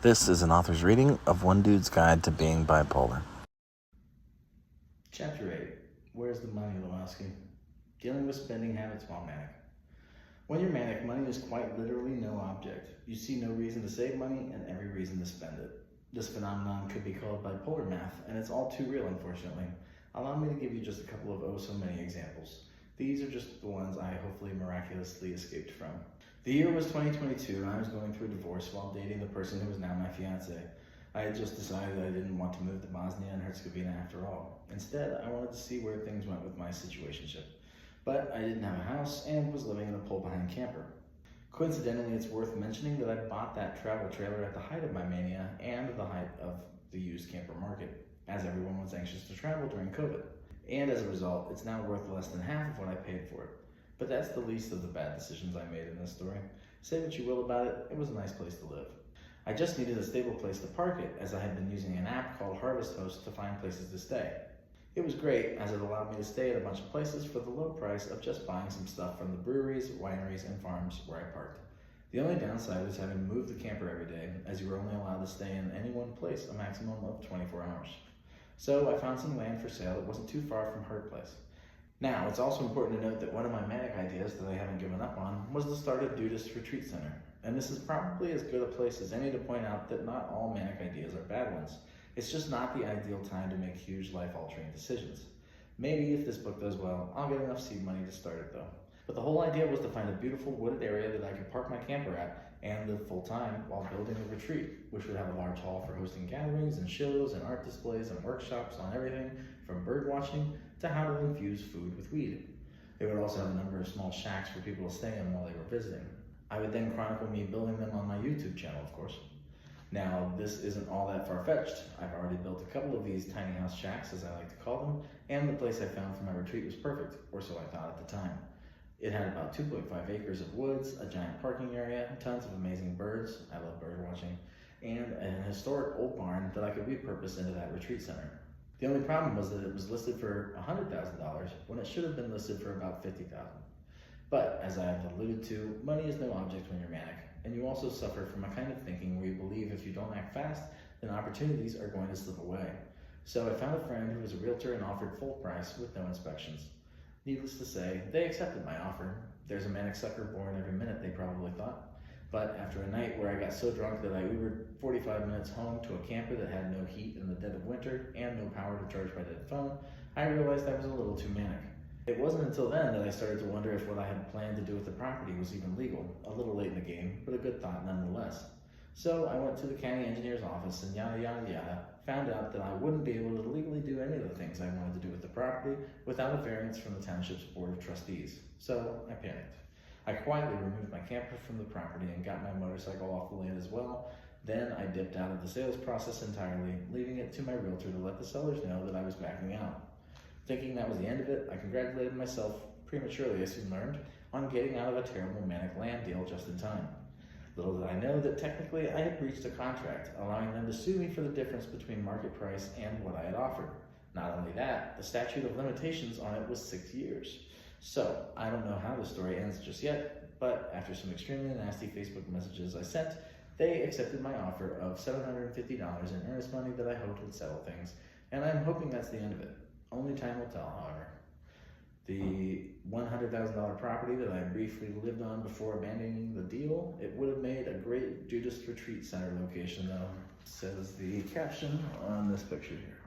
This is an author's reading of One Dude's Guide to Being Bipolar. Chapter 8. Where's the money, Lebowski? Dealing with spending habits while manic. When you're manic, money is quite literally no object. You see no reason to save money and every reason to spend it. This phenomenon could be called bipolar math, and it's all too real, unfortunately. Allow me to give you just a couple of oh so many examples. These are just the ones I hopefully miraculously escaped from. The year was 2022, and I was going through a divorce while dating the person who was now my fiance. I had just decided I didn't want to move to Bosnia and Herzegovina after all. Instead, I wanted to see where things went with my situationship. But I didn't have a house and was living in a pull-behind camper. Coincidentally, it's worth mentioning that I bought that travel trailer at the height of my mania and the height of the used camper market, as everyone was anxious to travel during COVID. And as a result, it's now worth less than half of what I paid for it. But that's the least of the bad decisions I made in this story. Say what you will about it, it was a nice place to live. I just needed a stable place to park it, as I had been using an app called Harvest Host to find places to stay. It was great, as it allowed me to stay at a bunch of places for the low price of just buying some stuff from the breweries, wineries, and farms where I parked. The only downside was having to move the camper every day, as you were only allowed to stay in any one place a maximum of 24 hours. So I found some land for sale that wasn't too far from her place. Now, it's also important to note that one of my manic ideas that I haven't given up on was to start a Dudeist retreat center. And this is probably as good a place as any to point out that not all manic ideas are bad ones. It's just not the ideal time to make huge life-altering decisions. Maybe if this book does well, I'll get enough seed money to start it though. But the whole idea was to find a beautiful wooded area that I could park my camper at and live full-time while building a retreat, which would have a large hall for hosting gatherings and shows and art displays and workshops on everything from bird watching to how to infuse food with weed. It would also have a number of small shacks for people to stay in while they were visiting. I would then chronicle me building them on my YouTube channel, of course. Now, this isn't all that far-fetched. I've already built a couple of these tiny house shacks, as I like to call them, and the place I found for my retreat was perfect, or so I thought at the time. It had about 2.5 acres of woods, a giant parking area, tons of amazing birds, I love bird watching, and an historic old barn that I could repurpose into that retreat center. The only problem was that it was listed for $100,000 when it should have been listed for about $50,000. But as I have alluded to, money is no object when you're manic, and you also suffer from a kind of thinking where you believe if you don't act fast, then opportunities are going to slip away. So I found a friend who was a realtor and offered full price with no inspections. Needless to say, they accepted my offer. There's a manic sucker born every minute, they probably thought. But after a night where I got so drunk that I Ubered 45 minutes home to a camper that had no heat in the dead of winter and no power to charge my dead phone, I realized I was a little too manic. It wasn't until then that I started to wonder if what I had planned to do with the property was even legal. A little late in the game, but a good thought nonetheless. So I went to the county engineer's office and yada yada yada, found out that I wouldn't be able to legally do any of the things I wanted to do with the property without a variance from the township's board of trustees. So I panicked. I quietly removed my camper from the property and got my motorcycle off the land as well. Then I dipped out of the sales process entirely, leaving it to my realtor to let the sellers know that I was backing out. Thinking that was the end of it, I congratulated myself, prematurely I soon learned, on getting out of a terrible manic land deal just in time. Little did I know that technically I had breached a contract, allowing them to sue me for the difference between market price and what I had offered. Not only that, the statute of limitations on it was 6 years. So, I don't know how the story ends just yet, but after some extremely nasty Facebook messages I sent, they accepted my offer of $750 in earnest money that I hoped would settle things, and I'm hoping that's the end of it. Only time will tell, however. The $100,000 property that I briefly lived on before abandoning the deal, it would have made a great Dudeist retreat center location though, says the caption on this picture here.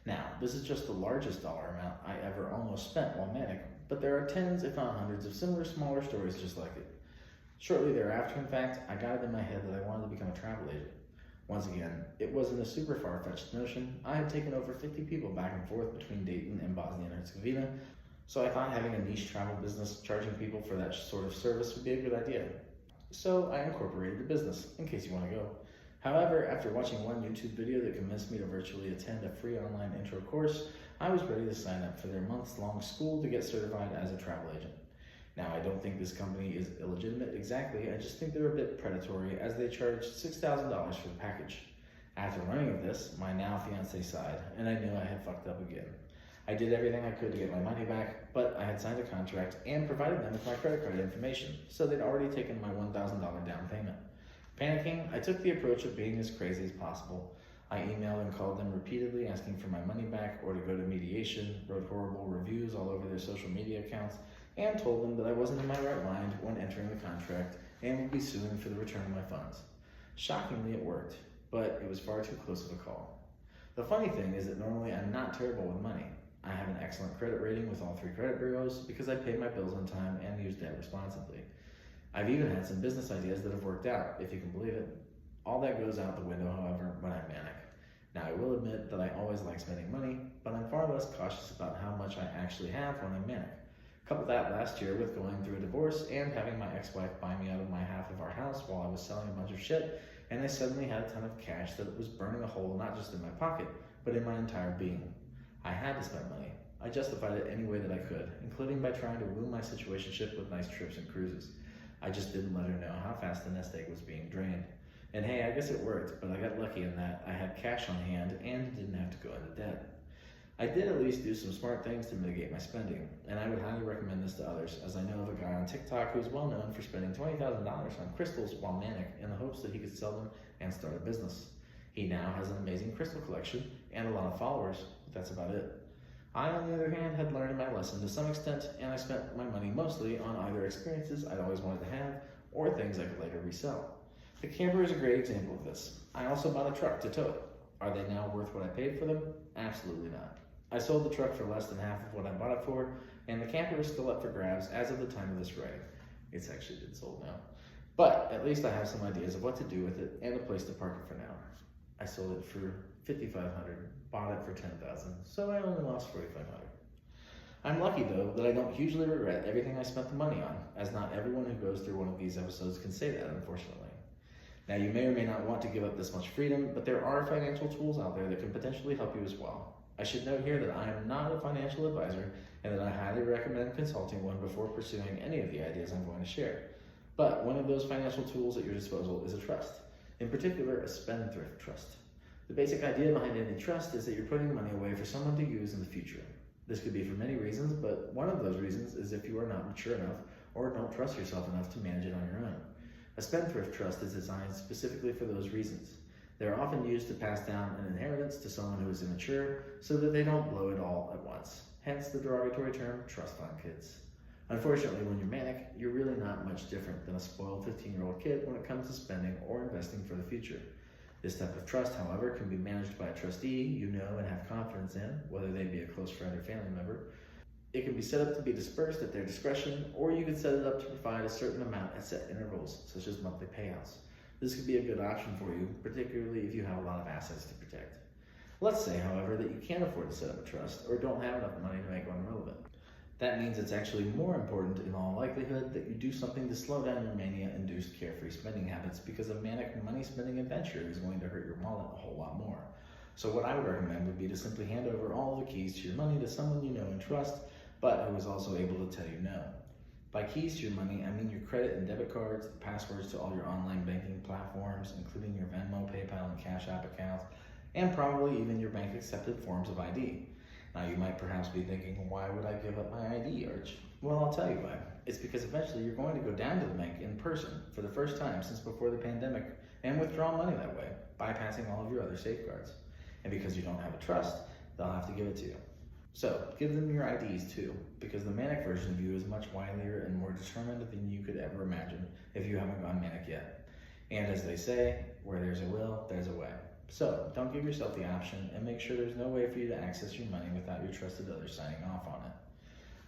Now, this is just the largest dollar amount I ever almost spent while manic, but there are tens, if not hundreds, of similar smaller stories just like it. Shortly thereafter, in fact, I got it in my head that I wanted to become a travel agent. Once again, it wasn't a super far-fetched notion. I had taken over 50 people back and forth between Dayton and Bosnia and Herzegovina, so I thought having a niche travel business charging people for that sort of service would be a good idea. So I incorporated the business, in case you want to go. However, after watching one YouTube video that convinced me to virtually attend a free online intro course, I was ready to sign up for their months-long school to get certified as a travel agent. Now, I don't think this company is illegitimate exactly, I just think they're a bit predatory as they charge $6,000 for the package. After learning of this, my now fiancé sighed, and I knew I had fucked up again. I did everything I could to get my money back, but I had signed a contract and provided them with my credit card information, so they'd already taken my $1,000 down payment. Panicking, I took the approach of being as crazy as possible. I emailed and called them repeatedly asking for my money back or to go to mediation, wrote horrible reviews all over their social media accounts, and told them that I wasn't in my right mind when entering the contract and would be suing for the return of my funds. Shockingly, it worked, but it was far too close of a call. The funny thing is that normally I'm not terrible with money. I have an excellent credit rating with all 3 credit bureaus because I pay my bills on time and use debt responsibly. I've even had some business ideas that have worked out, if you can believe it. All that goes out the window, however, when I'm manic. Now, I will admit that I always like spending money, but I'm far less cautious about how much I actually have when I'm manic. Couple that last year with going through a divorce and having my ex-wife buy me out of my half of our house while I was selling a bunch of shit, and I suddenly had a ton of cash that was burning a hole not just in my pocket, but in my entire being. I had to spend money. I justified it any way that I could, including by trying to woo my situationship with nice trips and cruises. I just didn't let her know how fast the nest egg was being drained. And hey, I guess it worked, but I got lucky in that I had cash on hand and didn't have to go into debt. I did at least do some smart things to mitigate my spending, and I would highly recommend this to others, as I know of a guy on TikTok who's well known for spending $20,000 on crystals while manic in the hopes that he could sell them and start a business. He now has an amazing crystal collection and a lot of followers, but that's about it. I, on the other hand, had learned my lesson to some extent, and I spent my money mostly on either experiences I'd always wanted to have or things I could later resell. The camper is a great example of this. I also bought a truck to tow it. Are they now worth what I paid for them? Absolutely not. I sold the truck for less than half of what I bought it for, and the camper is still up for grabs as of the time of this writing. It's actually been sold now. But at least I have some ideas of what to do with it and a place to park it for now. I sold it for $5,500, bought it for $10,000, so I only lost $4,500. I'm lucky though that I don't hugely regret everything I spent the money on, as not everyone who goes through one of these episodes can say that, unfortunately. Now, you may or may not want to give up this much freedom, but there are financial tools out there that can potentially help you as well. I should note here that I am not a financial advisor and that I highly recommend consulting one before pursuing any of the ideas I'm going to share. But one of those financial tools at your disposal is a trust, in particular a spendthrift trust. The basic idea behind any trust is that you're putting money away for someone to use in the future. This could be for many reasons, but one of those reasons is if you are not mature enough or don't trust yourself enough to manage it on your own. A spendthrift trust is designed specifically for those reasons. They're often used to pass down an inheritance to someone who is immature so that they don't blow it all at once. Hence the derogatory term, trust fund kids. Unfortunately, when you're manic, you're really not much different than a spoiled 15-year-old kid when it comes to spending or investing for the future. This type of trust, however, can be managed by a trustee you know and have confidence in, whether they be a close friend or family member. It can be set up to be dispersed at their discretion, or you can set it up to provide a certain amount at set intervals, such as monthly payouts. This could be a good option for you, particularly if you have a lot of assets to protect. Let's say, however, that you can't afford to set up a trust or don't have enough money to make one relevant. That means it's actually more important in all likelihood that you do something to slow down your mania-induced carefree spending habits, because a manic money-spending adventure is going to hurt your wallet a whole lot more. So what I would recommend would be to simply hand over all the keys to your money to someone you know and trust, but who is also able to tell you no. By keys to your money, I mean your credit and debit cards, the passwords to all your online banking platforms, including your Venmo, PayPal, and Cash App accounts, and probably even your bank-accepted forms of ID. Now, you might perhaps be thinking, why would I give up my ID, Arch? Well, I'll tell you why. It's because eventually you're going to go down to the bank in person for the first time since before the pandemic and withdraw money that way, bypassing all of your other safeguards. And because you don't have a trust, they'll have to give it to you. So, give them your IDs too, because the manic version of you is much wilier and more determined than you could ever imagine if you haven't gone manic yet. And as they say, where there's a will, there's a way. So, don't give yourself the option and make sure there's no way for you to access your money without your trusted others signing off on it.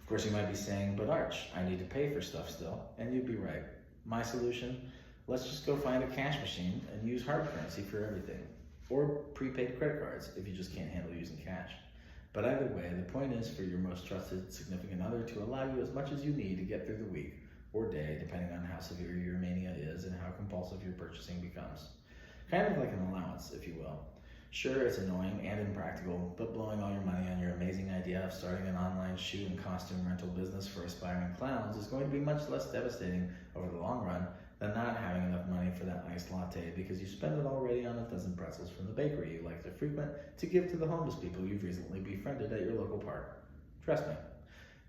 Of course, you might be saying, but Arch, I need to pay for stuff still, and you'd be right. My solution, let's just go find a cash machine and use hard currency for everything, or prepaid credit cards if you just can't handle using cash. But either way, the point is for your most trusted significant other to allow you as much as you need to get through the week or day, depending on how severe your mania is and how compulsive your purchasing becomes. Kind of like an allowance, if you will. Sure, it's annoying and impractical, but blowing all your money on your amazing idea of starting an online shoe and costume rental business for aspiring clowns is going to be much less devastating over the long run than not having enough money for that nice iced latte because you spend it already on a dozen pretzels from the bakery you like to frequent to give to the homeless people you've recently befriended at your local park. Trust me,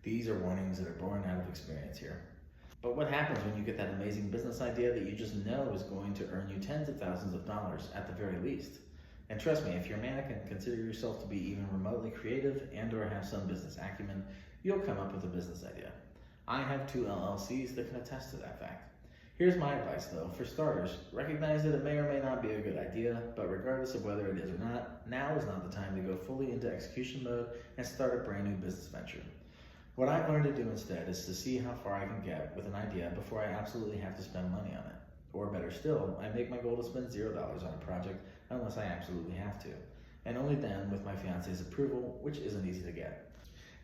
these are warnings that are born out of experience here. But what happens when you get that amazing business idea that you just know is going to earn you tens of thousands of dollars at the very least? And trust me, if you're manic and consider yourself to be even remotely creative and or have some business acumen, you'll come up with a business idea. I have 2 LLCs that can attest to that fact. Here's my advice though. For starters, recognize that it may or may not be a good idea, but regardless of whether it is or not, now is not the time to go fully into execution mode and start a brand new business venture. What I've learned to do instead is to see how far I can get with an idea before I absolutely have to spend money on it. Or better still, I make my goal to spend $0 on a project unless I absolutely have to. And only then with my fiance's approval, which isn't easy to get.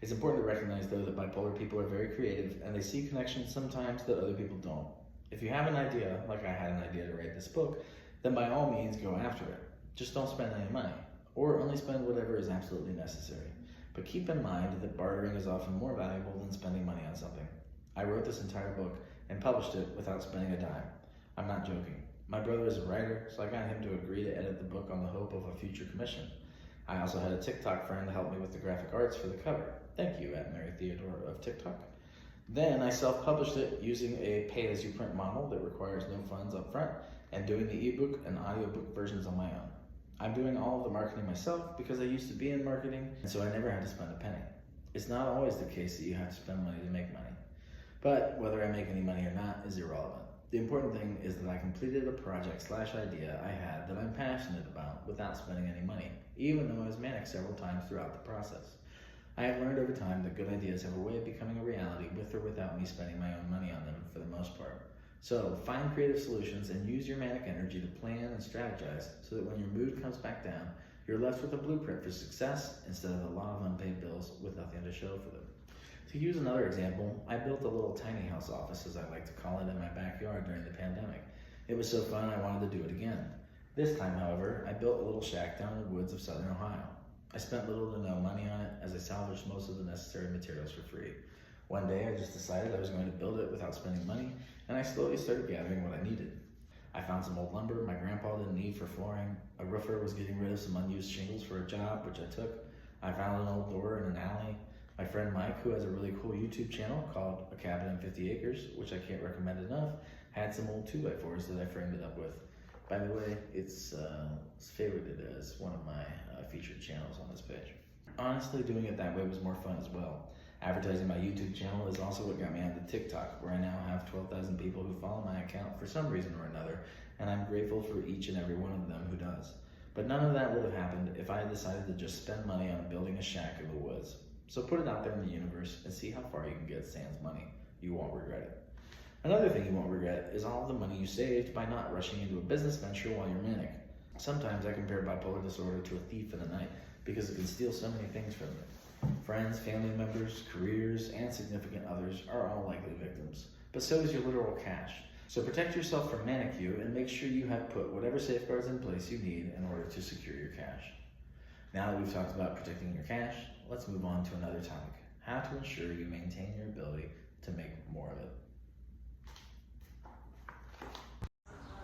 It's important to recognize though that bipolar people are very creative and they see connections sometimes that other people don't. If you have an idea, like I had an idea to write this book, then by all means go after it. Just don't spend any money, or only spend whatever is absolutely necessary. But keep in mind that bartering is often more valuable than spending money on something. I wrote this entire book and published it without spending a dime. I'm not joking. My brother is a writer, so I got him to agree to edit the book on the hope of a future commission. I also had a TikTok friend to help me with the graphic arts for the cover. Thank you, at Mary Theodore of TikTok. Then I self-published it using a pay-as-you-print model that requires no funds up front and doing the ebook and audiobook versions on my own. I'm doing all of the marketing myself because I used to be in marketing, and so I never had to spend a penny. It's not always the case that you have to spend money to make money. But whether I make any money or not is irrelevant. The important thing is that I completed a project/idea I had that I'm passionate about without spending any money, even though I was manic several times throughout the process. I have learned over time that good ideas have a way of becoming a reality with or without me spending my own money on them for the most part. So find creative solutions and use your manic energy to plan and strategize so that when your mood comes back down, you're left with a blueprint for success instead of a lot of unpaid bills with nothing to show for them. To use another example, I built a little tiny house office, as I like to call it, in my backyard during the pandemic. It was so fun I wanted to do it again. This time, however, I built a little shack down in the woods of southern Ohio. I spent little to no money on it as I salvaged most of the necessary materials for free. One day I just decided I was going to build it without spending money, and I slowly started gathering what I needed. I found some old lumber my grandpa didn't need for flooring. A roofer was getting rid of some unused shingles for a job, which I took. I found an old door in an alley. My friend Mike, who has a really cool YouTube channel called A Cabin in 50 Acres, which I can't recommend enough, had some old 2x4s that I framed it up with. By the way, it's favorited as one of my featured channels on this page. Honestly, doing it that way was more fun as well. Advertising my YouTube channel is also what got me onto TikTok, where I now have 12,000 people who follow my account for some reason or another, and I'm grateful for each and every one of them who does. But none of that would have happened if I had decided to just spend money on building a shack in the woods. So put it out there in the universe and see how far you can get sans money. You won't regret it. Another thing you won't regret is all of the money you saved by not rushing into a business venture while you're manic. Sometimes I compare bipolar disorder to a thief in the night because it can steal so many things from you. Friends, family members, careers, and significant others are all likely victims, but so is your literal cash. So protect yourself from manic you and make sure you have put whatever safeguards in place you need in order to secure your cash. Now that we've talked about protecting your cash, let's move on to another topic: how to ensure you maintain your ability to make more of it.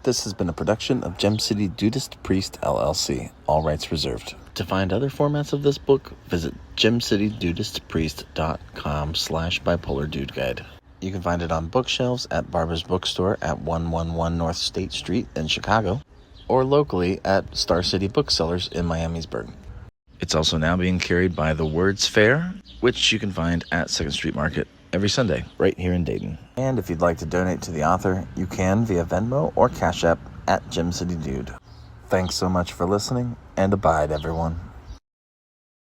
This has been a production of Gem City Dudeist Priest, LLC. All rights reserved. To find other formats of this book, visit gemcitydudeistpriest.com/bipolardudeguide. You can find it on bookshelves at Barbara's Bookstore at 111 North State Street in Chicago, or locally at Star City Booksellers in Miamisburg. It's also now being carried by the Words Fair, which you can find at 2nd Street Market every Sunday, right here in Dayton. And if you'd like to donate to the author, you can via Venmo or Cash App at Gem City Dude. Thanks so much for listening, and abide, everyone.